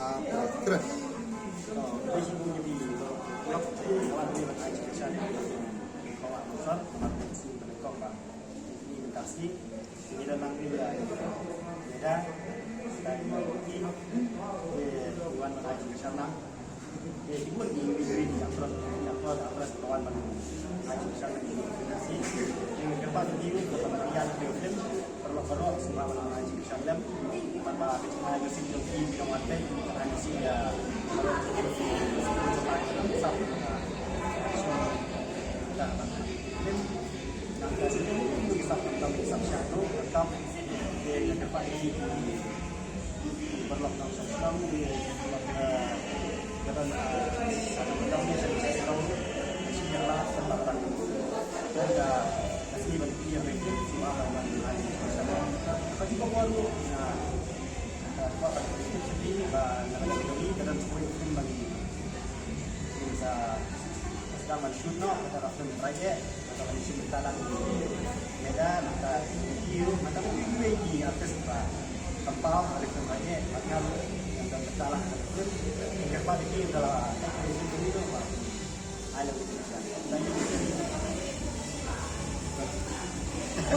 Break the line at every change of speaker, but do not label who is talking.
Terus.
Dari sini jadi waktu awal dia berkait dengan kawan besar, market sih mereka bang ini kasih ini dalam dia beda dari ini kawan berkait dengan sana dia pun di yang terus kawan berkait dengan sana ini kasih yang keempat itu kepentingan film perlu semua orang berkait dengan sana pada kecintaan yang sih di bidang market karena sih ya Dalam sunnah kita akan meraih atau disebutkan Medan maka hiu maka lagi atas tempat hari meraih maka yang tersalah itu yang kepada kita adalah